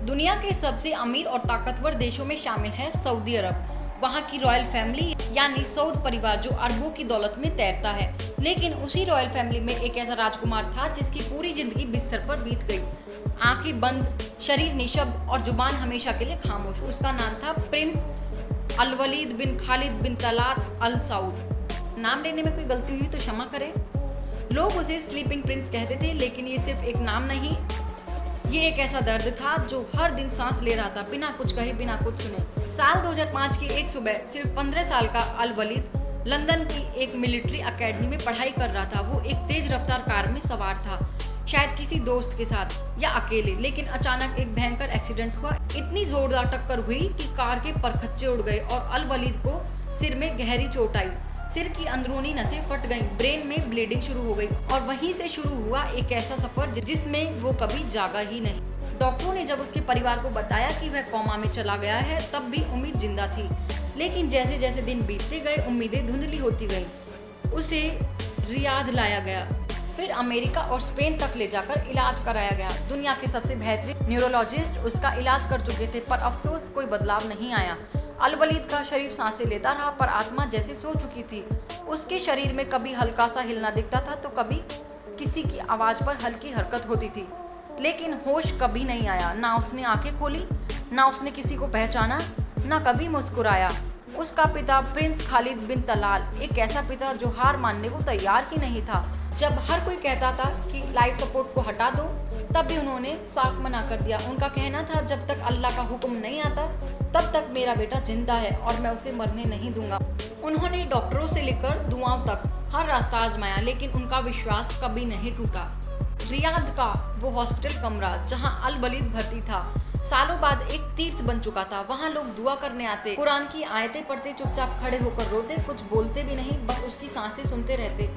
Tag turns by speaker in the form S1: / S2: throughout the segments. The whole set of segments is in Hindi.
S1: दुनिया के सबसे अमीर और ताकतवर देशों में शामिल है सऊदी अरब। वहाँ की रॉयल फैमिली यानी सऊद परिवार जो अरबों की दौलत में तैरता है। लेकिन उसी रॉयल फैमिली में एक ऐसा राजकुमार था जिसकी पूरी जिंदगी बिस्तर पर बीत गई। आंखें बंद, शरीर निशब्द और जुबान हमेशा के लिए खामोश। उसका नाम था प्रिंस अल वलीद बिन खालिद बिन तलात अल सऊद। नाम लेने में कोई गलती हुई तो क्षमा करें। लोग उसे स्लीपिंग प्रिंस कहते थे, लेकिन ये सिर्फ एक नाम नहीं, ये एक ऐसा दर्द था जो हर दिन सांस ले रहा था, बिना कुछ कहे, बिना कुछ सुने। साल 2005 की एक सुबह सिर्फ 15 साल का अल वलीद लंदन की एक मिलिट्री एकेडमी में पढ़ाई कर रहा था। वो एक तेज रफ्तार कार में सवार था, शायद किसी दोस्त के साथ या अकेले। लेकिन अचानक एक भयंकर एक्सीडेंट हुआ। इतनी जोरदार टक्कर हुई कि कार के परखच्चे उड़ गए और अल वलीद को सिर में गहरी चोट आई। सिर की अंदरूनी नसें फट गईं, ब्रेन में ब्लीडिंग शुरू हो गई और वहीं से शुरू हुआ एक ऐसा सफर जिसमें वो कभी जागा ही नहीं। डॉक्टरों ने जब उसके परिवार को बताया कि वह कोमा में चला गया है, तब भी उम्मीद जिंदा थी। लेकिन जैसे जैसे दिन बीतते गए, उम्मीदें धुंधली होती गईं। उसे रियाद लाया गया, फिर अमेरिका और स्पेन तक ले जाकर इलाज कराया गया। दुनिया के सबसे बेहतरीन न्यूरोलॉजिस्ट उसका इलाज कर चुके थे, पर अफसोस कोई बदलाव नहीं आया। अल वलीद का शरीर सांसें लेता रहा, पर आत्मा जैसे सो चुकी थी। उसके शरीर में कभी हल्का सा हिलना दिखता था तो कभी किसी की आवाज़ पर हल्की हरकत होती थी, लेकिन होश कभी नहीं आया। ना उसने आंखें खोली, ना उसने किसी को पहचाना, ना कभी मुस्कुराया। उसका पिता प्रिंस खालिद बिन तलाल एक ऐसा पिता जो हार मानने को तैयार ही नहीं था। जब हर कोई कहता था कि लाइफ सपोर्ट को हटा दो, तब भी उन्होंने साफ मना कर दिया। उनका कहना था, जब तक अल्लाह का हुक्म नहीं आता तब तक मेरा बेटा जिंदा है और मैं उसे मरने नहीं दूंगा। उन्होंने डॉक्टरों से लेकर दुआओं तक हर रास्ता आजमाया, लेकिन उनका विश्वास कभी नहीं टूटा। रियाद का वो हॉस्पिटल कमरा जहां अल वलीद भर्ती था, सालों बाद एक तीर्थ बन चुका था। वहां लोग दुआ करने आते, कुरान की आयतें पढ़ते, चुपचाप खड़े होकर रोते, कुछ बोलते भी नहीं, बस उसकी सांसें सुनते रहते।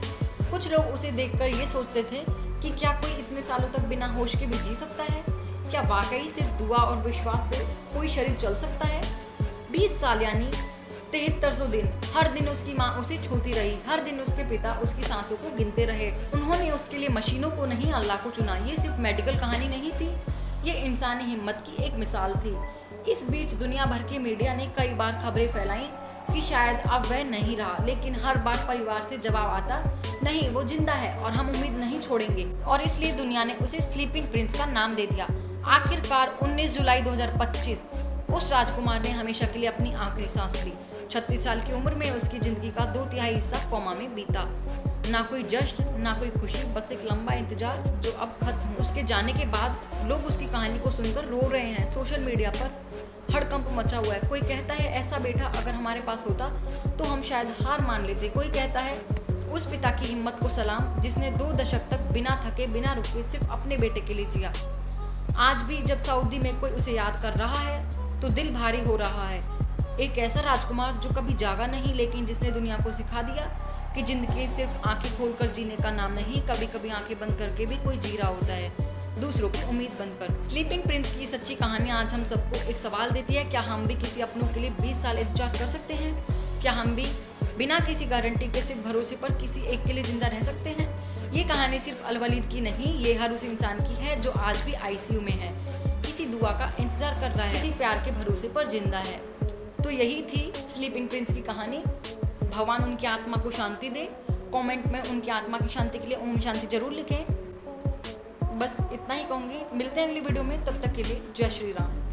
S1: कुछ लोग उसे देखकर ये सोचते थे कि क्या कोई इतने सालों तक बिना होश के भी जी सकता है? क्या वाकई सिर्फ दुआ और विश्वास से कोई शरीर चल सकता है? 20 साल यानी 7300 दिन, हर दिन उसकी माँ उसे छूती रही, हर दिन उसके पिता उसकी सांसों को गिनते रहे। उन्होंने उसके लिए मशीनों को नहीं, अल्लाह को चुना। ये सिर्फ मेडिकल कहानी नहीं थी, ये इंसानी हिम्मत की एक मिसाल थी। इस बीच दुनिया भर के मीडिया ने कई बार खबरें फैलाई कि शायद अब वह नहीं रहा, लेकिन हर बार परिवार से जवाब आता, नहीं, वो जिंदा है और हम उम्मीद नहीं छोड़ेंगे। और इसलिए दुनिया ने उसे स्लीपिंग प्रिंस का नाम दे दिया। आखिरकार 19 जुलाई 2025 उस राजकुमार ने हमेशा के लिए अपनी आखिरी सांस ली। 36 साल की उम्र में उसकी जिंदगी का 2/3 हिस्सा कोमा में बीता। ना कोई जश्न, ना कोई खुशी, बस एक लंबा इंतजार जो अब खत्म हुआ। उसके जाने के बाद लोग उसकी कहानी को सुनकर रो रहे हैं। सोशल मीडिया पर हड़कंप मचा हुआ है। कोई कहता है, ऐसा बेटा अगर हमारे पास होता तो हम शायद हार मान लेते। कोई कहता है, उस पिता की हिम्मत को सलाम जिसने 2 दशक तक बिना थके, बिना रुके सिर्फ अपने बेटे के लिए जिया। आज भी जब सऊदी में कोई उसे याद कर रहा है तो दिल भारी हो रहा है। एक ऐसा राजकुमार जो कभी जागा नहीं, लेकिन जिसने दुनिया को सिखा दिया कि जिंदगी सिर्फ आंखें खोलकर जीने का नाम नहीं, कभी कभी आंखें बंद करके भी कोई जी रहा होता है, दूसरों की उम्मीद बनकर। स्लीपिंग प्रिंस की सच्ची कहानी आज हम सबको एक सवाल देती है, क्या हम भी किसी अपनों के लिए 20 साल इंतजार कर सकते हैं? क्या हम भी बिना किसी गारंटी के, सिर्फ भरोसे पर किसी एक के लिए जिंदा रह सकते हैं? ये कहानी सिर्फ अल वलीद की नहीं, ये हर उस इंसान की है जो आज भी आईसीयू में है, किसी दुआ का इंतजार कर रहा है, किसी प्यार के भरोसे पर जिंदा है। तो यही थी स्लीपिंग प्रिंस की कहानी। भगवान उनकी आत्मा को शांति दे। कमेंट में उनकी आत्मा की शांति के लिए ओम शांति जरूर लिखें। बस इतना ही कहूँगी। मिलते हैं अगली वीडियो में, तब तक के लिए जय श्री राम।